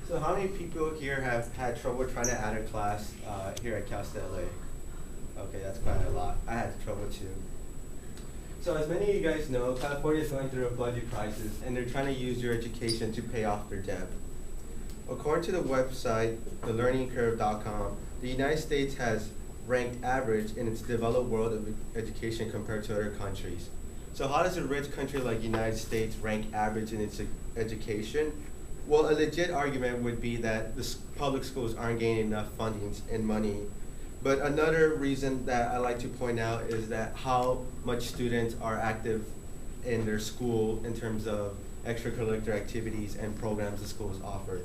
So how many people here have had trouble trying to add a class here at Cal State LA? Okay, that's quite a lot. I had trouble too. So as many of you guys know, California is going through a budget crisis and they're trying to use your education to pay off their debt. According to the website, thelearningcurve.com, the United States has ranked average in its developed world of education compared to other countries. So how does a rich country like the United States rank average in its education? Well, a legit argument would be that the public schools aren't getting enough funding and money. But another reason that I like to point out is that how much students are active in their school in terms of extracurricular activities and programs the schools offer.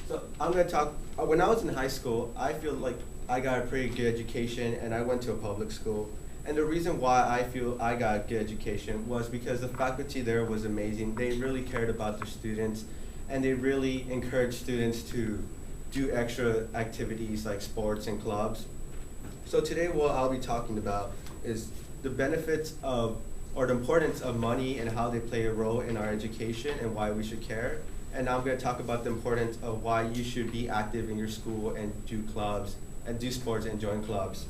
So I'm going to talk, when I was in high school, I feel like I got a pretty good education and I went to a public school. And the reason why I feel I got a good education was because the faculty there was amazing. They really cared about their students and they really encouraged students to do extra activities like sports and clubs. So today what I'll be talking about is the benefits of, or the importance of money and how they play a role in our education and why we should care. And now I'm going to talk about the importance of why you should be active in your school and do clubs and do sports and join clubs.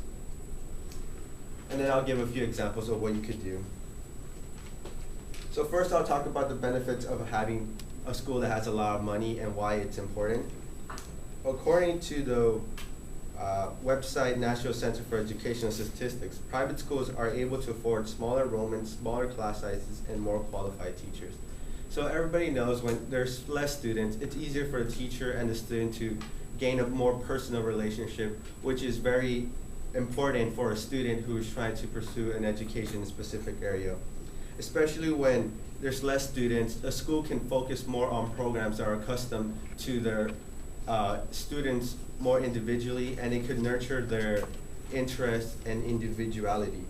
And then I'll give a few examples of what you could do. So first I'll talk about the benefits of having a school that has a lot of money and why it's important. According to the website National Center for Educational Statistics, private schools are able to afford smaller enrollments, smaller class sizes, and more qualified teachers. So everybody knows when there's less students, it's easier for the teacher and the student to gain a more personal relationship, which is very important for a student who is trying to pursue an education in a specific area. Especially when there's less students, a school can focus more on programs that are accustomed to their students more individually, and it could nurture their interests and individuality.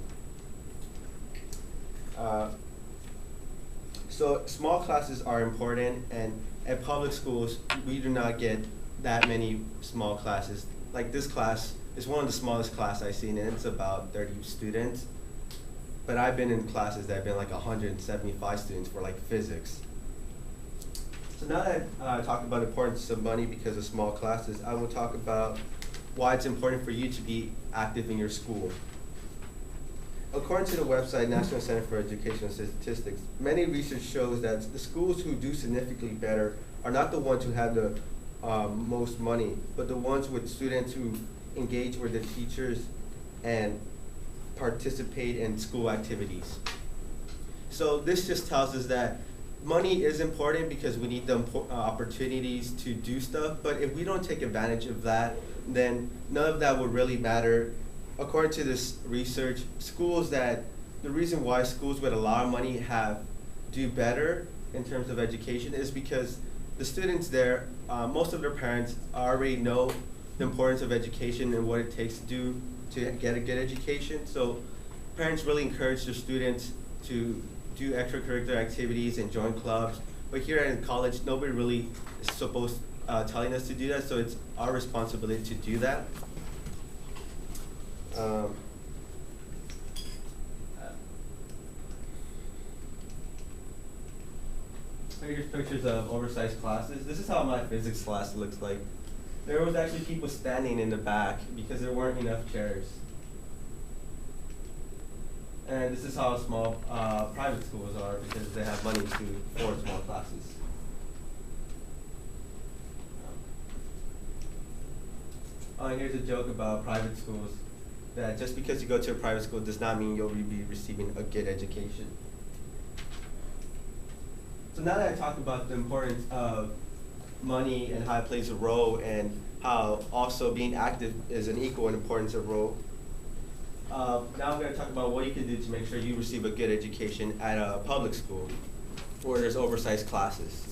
So small classes are important, and at public schools, we do not get that many small classes. Like this class is one of the smallest classes I've seen, and it's about 30 students. But I've been in classes that have been like 175 students for like physics. So now that I talked about the importance of money because of small classes, I will talk about why it's important for you to be active in your school. According to the website National Center for Educational Statistics, many research shows that the schools who do significantly better are not the ones who have the most money, but the ones with students who engage with the teachers and participate in school activities. So this just tells us that money is important because we need the opportunities to do stuff, but if we don't take advantage of that, then none of that would really matter. According to this research, the reason why schools with a lot of money do better in terms of education is because the students there, most of their parents already know the importance of education and what it takes to get a good education. So parents really encourage their students to do extracurricular activities and join clubs. But here in college, nobody really is supposed telling us to do that, so it's our responsibility to do that. Here's pictures of oversized classes. This is how my physics class looks like. There was actually people standing in the back because there weren't enough chairs. And this is how small private schools are because they have money to afford small classes. And here's a joke about private schools, that just because you go to a private school does not mean you'll be receiving a good education. So now that I talked about the importance of money and how it plays a role and how also being active is an equal importance of role, now I'm going to talk about what you can do to make sure you receive a good education at a public school where there's oversized classes.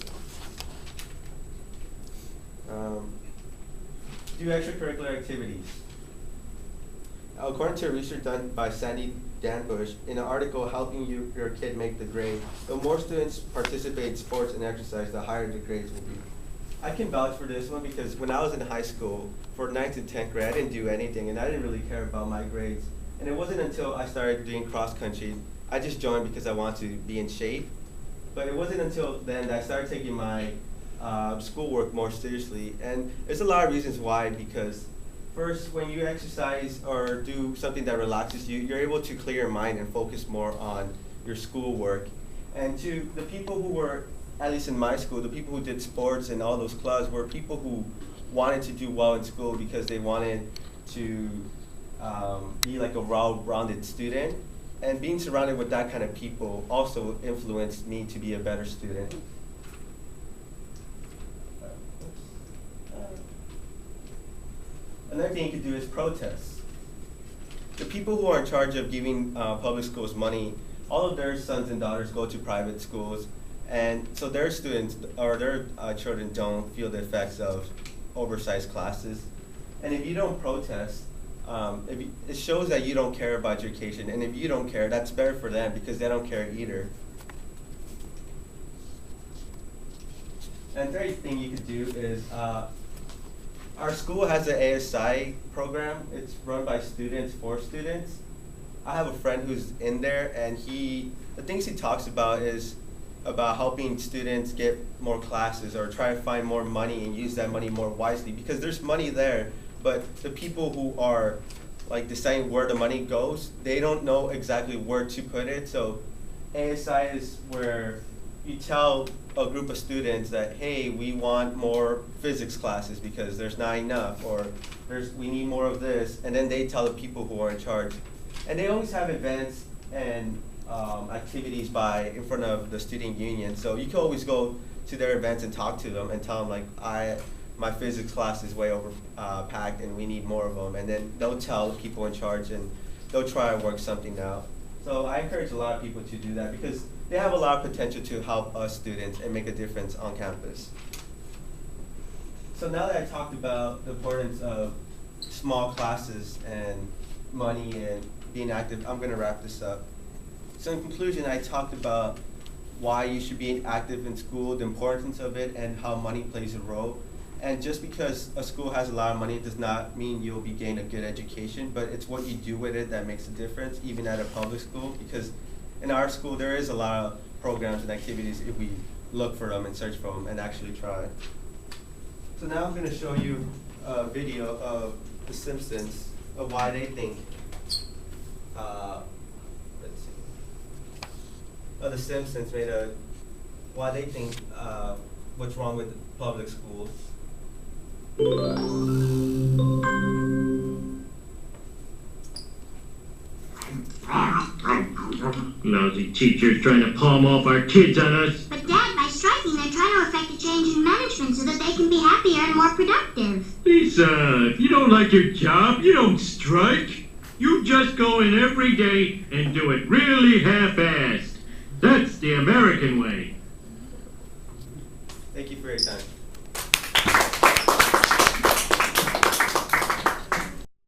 Do extracurricular activities. According to research done by Sandy Danbush, in an article helping your kid make the grade, the more students participate in sports and exercise, the higher the grades will be. I can vouch for this one because when I was in high school, for 9th and 10th grade, I didn't do anything and I didn't really care about my grades. And it wasn't until I started doing cross country, I just joined because I wanted to be in shape. But it wasn't until then that I started taking my schoolwork more seriously. And there's a lot of reasons why, because first, when you exercise or do something that relaxes you, you're able to clear your mind and focus more on your schoolwork. And two, the people who were, at least in my school, the people who did sports and all those clubs were people who wanted to do well in school because they wanted to be like a well-rounded student. And being surrounded with that kind of people also influenced me to be a better student. Another thing you could do is protest. The people who are in charge of giving public schools money, all of their sons and daughters go to private schools, and so their students or their children don't feel the effects of oversized classes. And if you don't protest, it shows that you don't care about education. And if you don't care, that's better for them because they don't care either. And third thing you could do is, our school has an ASI program. It's run by students for students. I have a friend who's in there, and the things he talks about is about helping students get more classes or try to find more money and use that money more wisely, because there's money there, but the people who are like deciding where the money goes, they don't know exactly where to put it. So ASI is where you tell a group of students that, hey, we want more physics classes because there's not enough, or we need more of this, and then they tell the people who are in charge. And they always have events and activities in front of the student union, so you can always go to their events and talk to them and tell them like, my physics class is way over packed and we need more of them, and then they'll tell the people in charge and they'll try to work something out. So I encourage a lot of people to do that because they have a lot of potential to help us students and make a difference on campus. So now that I talked about the importance of small classes and money and being active, I'm going to wrap this up. So in conclusion, I talked about why you should be active in school, the importance of it, and how money plays a role. And just because a school has a lot of money does not mean you'll be getting a good education, but it's what you do with it that makes a difference, even at a public school, because in our school there is a lot of programs and activities if we look for them and search for them and actually try. So now I'm going to show you a video of The Simpsons, of why they think, The Simpsons made why they think what's wrong with public schools. Lousy teachers trying to palm off our kids on us. But Dad, by striking, they're trying to affect a change in management so that they can be happier and more productive. Lisa, if you don't like your job, you don't strike. You just go in every day and do it really half-assed. That's the American way. Thank you for your time.